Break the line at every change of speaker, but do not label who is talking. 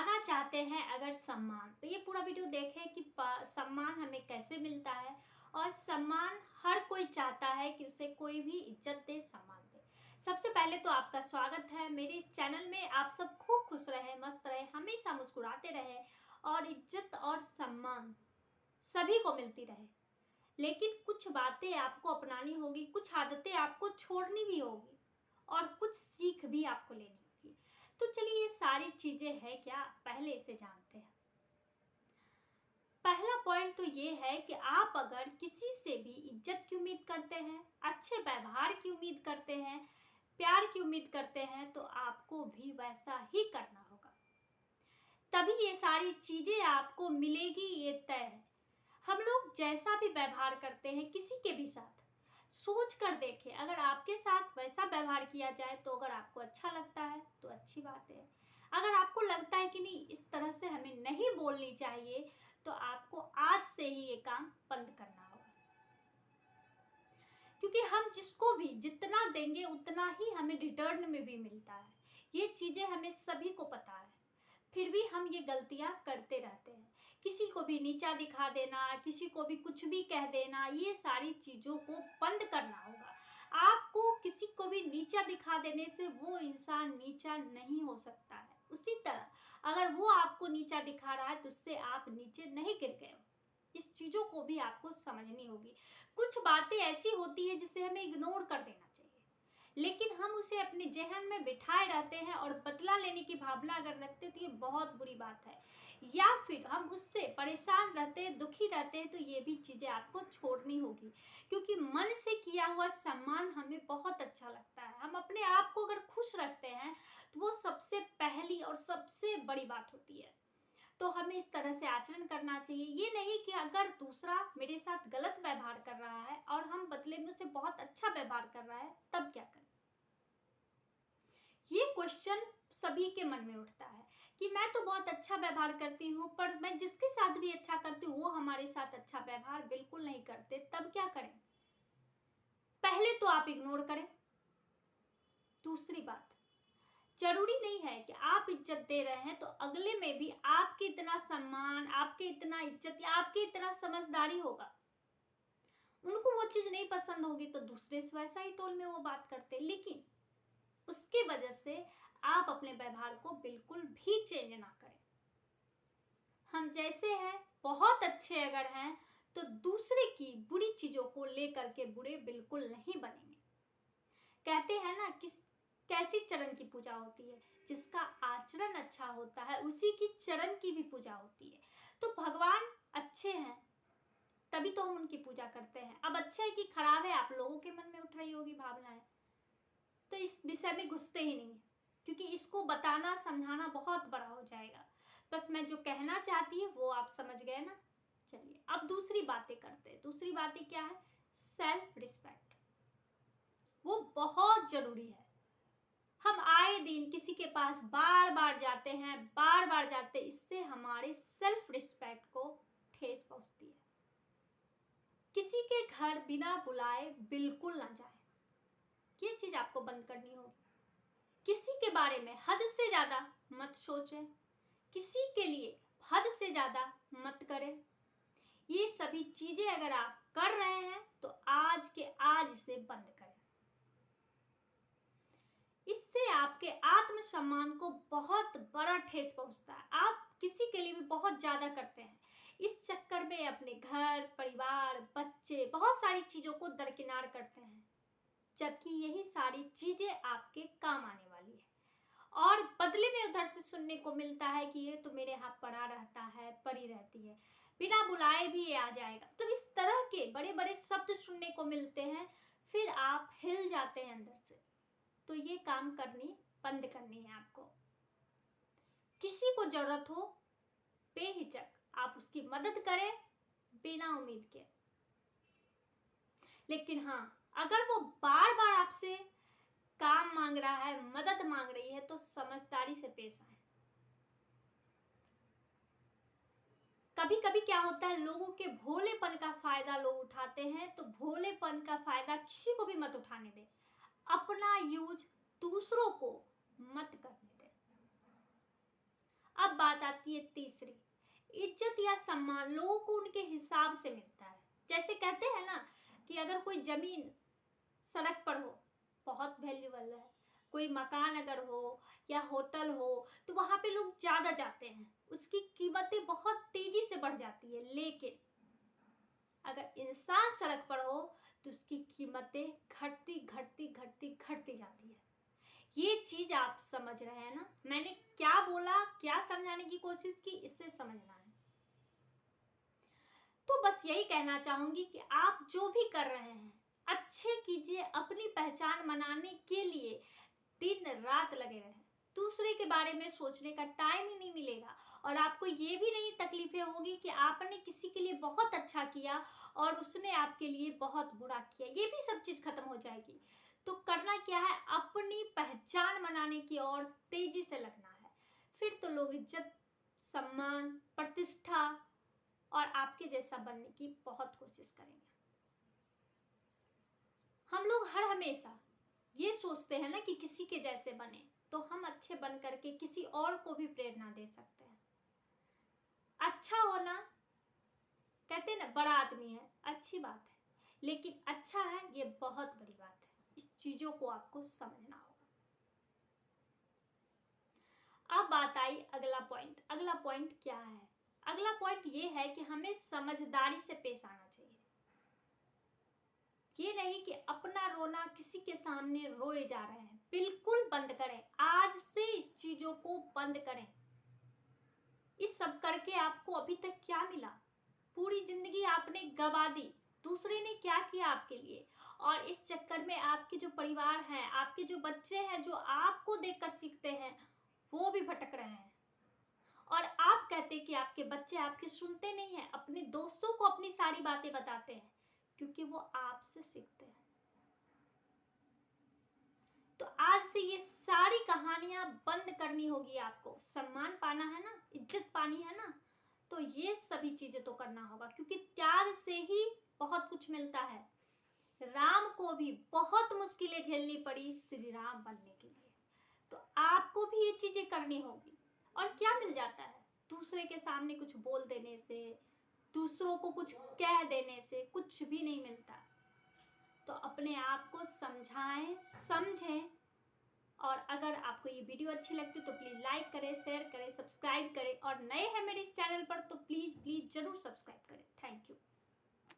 पाना चाहते हैं अगर सम्मान, तो ये पूरा वीडियो देखें कि सम्मान हमें कैसे मिलता है। और सम्मान हर कोई चाहता है कि उसे कोई भी इज्जत दे, सम्मान दे। सबसे पहले तो आपका स्वागत है मेरे इस चैनल में। आप सब खूब खुश रहे, मस्त रहे, हमेशा मुस्कुराते रहे और इज्जत और सम्मान सभी को मिलती रहे। लेकिन कुछ बातें आपको अपनानी होगी, कुछ आदतें आपको छोड़नी भी होगी और कुछ सीख भी आपको लेनी होगी। तो चलिए, ये सारी चीजें हैं क्या, पहले इसे जानते हैं। पहला पॉइंट तो ये है कि आप अगर किसी से भी इज्जत की उम्मीद करते हैं, अच्छे व्यवहार की उम्मीद करते हैं, प्यार की उम्मीद करते हैं, तो आपको भी वैसा ही करना होगा। तभी ये सारी चीजें आपको मिलेगी, ये तय है। हम लोग जैसा भी व्यवहार करते हैं किसी के भी साथ, सोच कर देखें, अगर आपके साथ वैसा व्यवहार किया जाए तो अगर आपको अच्छा लगता है तो अच्छी बात है। अगर आपको लगता है कि नहीं, इस तरह से हमें नहीं बोलनी चाहिए, तो आपको आज से ही ये काम बंद करना होगा। क्योंकि हम जिसको भी जितना देंगे उतना ही हमें रिटर्न में भी मिलता है। ये चीजें हमें सभी को पता है, फिर भी हम ये गलतियां करते रहते हैं। किसी को भी नीचा दिखा देना, किसी को भी कुछ भी कह देना, ये सारी चीजों को बंद करना होगा। आपको किसी को भी नीचा दिखा देने से वो इंसान नीचा नहीं हो सकता है। उसी तरह अगर वो आपको नीचा दिखा रहा है तो उससे आप नीचे नहीं गिर गए। इस चीजों को भी आपको समझनी होगी। कुछ बातें ऐसी होती है जिसे हमें इग्नोर कर देना चाहिए, लेकिन हम उसे अपने जहन में बिठाए रहते हैं और बदला लेने की भावना अगर रखते हैं तो ये बहुत बुरी बात है। या फिर हम उससे परेशान रहते हैं, दुखी रहते हैं, तो ये भी चीजें आपको छोड़नी होगी। क्योंकि मन से किया हुआ सम्मान हमें बहुत अच्छा लगता है। हम अपने आप को अगर खुश रखते हैं तो वो सबसे पहली और सबसे बड़ी बात होती है। तो हमें इस तरह से आचरण करना चाहिए। ये नहीं कि अगर दूसरा मेरे साथ गलत व्यवहार कर रहा है और हम बदले में उसे बहुत अच्छा व्यवहार कर रहा है, तब क्या करें। ये क्वेश्चन सभी के मन में उठता है कि मैं तो बहुत अच्छा व्यवहार करती हूँ, पर मैं जिसके साथ भी अच्छा करती हूँ वो हमारे साथ अच्छा व्यवहार बिल्कुल नहीं करते, तब क्या करें। पहले तो आप इग्नोर करें। दूसरी बात, जरूरी नहीं है कि आप इज्जत दे रहे हैं तो अगले में भी आपके इतना सम्मान, आपके इतना इज्जत या आपके इतना समझदारी होगा। उनको वो चीज नहीं पसंद होगी तो दूसरे से वैसा ही टोन में वो बात करते, लेकिन उसकी वजह से आप अपने व्यवहार को बिल्कुल भी चेंज ना करें। हम जैसे हैं, बहुत अच्छे अगर हैं, तो दूसरे की बुरी चीजों को लेकर के बुरे बिल्कुल नहीं बनेंगे। कहते हैं ना, कैसी चरण की पूजा होती है, जिसका आचरण अच्छा होता है उसी की चरण की भी पूजा होती है। तो भगवान अच्छे हैं तभी तो हम उनकी पूजा करते हैं। अब अच्छे है कि खराब है, आप लोगों के मन में उठ रही होगी भावनाएं, तो इस विषय में घुसते ही नहीं है, क्योंकि इसको बताना समझाना बहुत बड़ा हो जाएगा। बस मैं जो कहना चाहती है वो आप समझ गए ना। चलिए अब दूसरी बातें करते हैं। दूसरी बातें क्या है, सेल्फ रिस्पेक्ट। वो बहुत जरूरी है। हम आए दिन किसी के पास बार बार जाते हैं, बार बार जाते हैं, इससे हमारे सेल्फ रिस्पेक्ट को ठेस पहुंचती है। किसी के घर बिना बुलाए बिल्कुल ना जाए, ये चीज आपको बंद करनी होगी। किसी के बारे में हद से ज्यादा मत सोचें, किसी के लिए हद से ज्यादा मत करें। ये सभी चीजें अगर आप कर रहे हैं तो आज के आज इसे बंद करें। इससे आपके आत्मसम्मान को बहुत बड़ा ठेस पहुंचता है। आप किसी के लिए भी बहुत ज्यादा करते हैं, इस चक्कर में अपने घर परिवार बच्चे बहुत सारी चीजों को दरकिनार करते हैं, जबकि यही सारी चीजें आपके काम आने वाली है। और बदले में उधर से सुनने को मिलता है कि ये तो मेरे यहाँ पड़ा रहता है, पड़ी रहती है, बिना बुलाए भी ये आ जाएगा। तो इस तरह के बड़े बड़े शब्द सुनने को मिलते हैं, फिर आप हिल जाते हैं अंदर से। तो ये काम करनी बंद करनी है आपको। किसी को जरूरत हो, बेहिचक आप उसकी मदद करें, बिना उम्मीद के। लेकिन हाँ, अगर वो बार बार आपसे काम मांग रहा है, मदद मांग रही है, तो समझदारी से पेश आए। कभी कभी क्या होता है, लोगों के भोलेपन का फायदा लोग उठाते हैं, तो भोलेपन का फायदा किसी को भी मत उठाने दें। अपना यूज दूसरों को मत करने दें। अब बात आती है तीसरी, इज्जत या सम्मान लोगों को उनके हिसाब से मिलता है। जैसे कहते हैं ना कि अगर कोई जमीन सड़क पर हो, बहुत वैल्यूबल है। कोई मकान अगर हो या होटल हो तो वहां पे लोग ज्यादा जाते हैं, उसकी कीमतें बहुत तेजी से बढ़ जाती है। लेकिन अगर इंसान सड़क पर हो तो उसकी कीमतें घटती घटती घटती घटती जाती है। ये चीज आप समझ रहे हैं ना, मैंने क्या बोला, क्या समझाने की कोशिश की, इससे समझना है। तो बस यही कहना चाहूंगी कि आप जो भी कर रहे हैं अच्छे कीजिए, अपनी पहचान बनाने के लिए दिन रात लगे रहें। दूसरे के बारे में सोचने का टाइम ही नहीं मिलेगा और आपको ये भी नहीं तकलीफें होगी कि आपने किसी के लिए बहुत अच्छा किया और उसने आपके लिए बहुत बुरा किया, ये भी सब चीज खत्म हो जाएगी। तो करना क्या है, अपनी पहचान बनाने की ओर तेजी से लगना है। फिर तो लोग इज्जत, सम्मान, प्रतिष्ठा और आपके जैसा बनने की बहुत कोशिश करेंगे। हम लोग हर हमेशा ये सोचते हैं ना कि किसी के जैसे बने तो हम अच्छे बन करके किसी और को भी प्रेरणा दे सकते हैं। अच्छा होना, कहते हैं ना बड़ा आदमी है, अच्छी बात है, लेकिन अच्छा है ये बहुत बड़ी बात है। इस चीजों को आपको समझना होगा। अब बात आई अगला पॉइंट। अगला पॉइंट क्या है? अगला पॉइंट ये है कि हमें समझदारी से पेश आना चाहिए। ये नहीं कि अपना रोना किसी के सामने रोए जा रहे हैं, बिल्कुल बंद करें। आज से इस चीजों को बंद करें। इस सब करके आपको अभी तक क्या मिला? पूरी जिंदगी आपने गवा दी, दूसरे ने क्या किया आपके लिए? और इस चक्कर में आपके जो परिवार हैं, आपके जो बच्चे हैं, जो आपको देखकर सीखते हैं, वो भी भटक रहे हैं। और आप कहते हैं कि आपके बच्चे आपके सुनते नहीं हैं, अपने दोस्तों को अपनी सारी बातें बताते हैं क्योंकि वो आपसे सीखते हैं। तो आज से ये सारी कहानियां बंद करनी होगी आपको। सम्मान पाना है ना, इज्जत पानी है ना, तो ये सभी चीजें तो करना होगा क्योंकि त्याग से ही बहुत कुछ मिलता है। राम को भी बहुत मुश्किलें झेलनी पड़ी श्री राम बनने के लिए, तो आपको भी ये चीजें करनी होगी। और क्या मिल जाता है दूसरे के सामने कुछ बोल देने से, दूसरों को कुछ कह देने से? कुछ भी नहीं मिलता। तो अपने आप को समझाएं, समझें। और अगर आपको ये वीडियो अच्छी लगती है तो प्लीज़ लाइक करें, शेयर करें, सब्सक्राइब करें और नए हैं मेरे इस चैनल पर तो प्लीज़ प्लीज़ ज़रूर सब्सक्राइब करें। Thank you.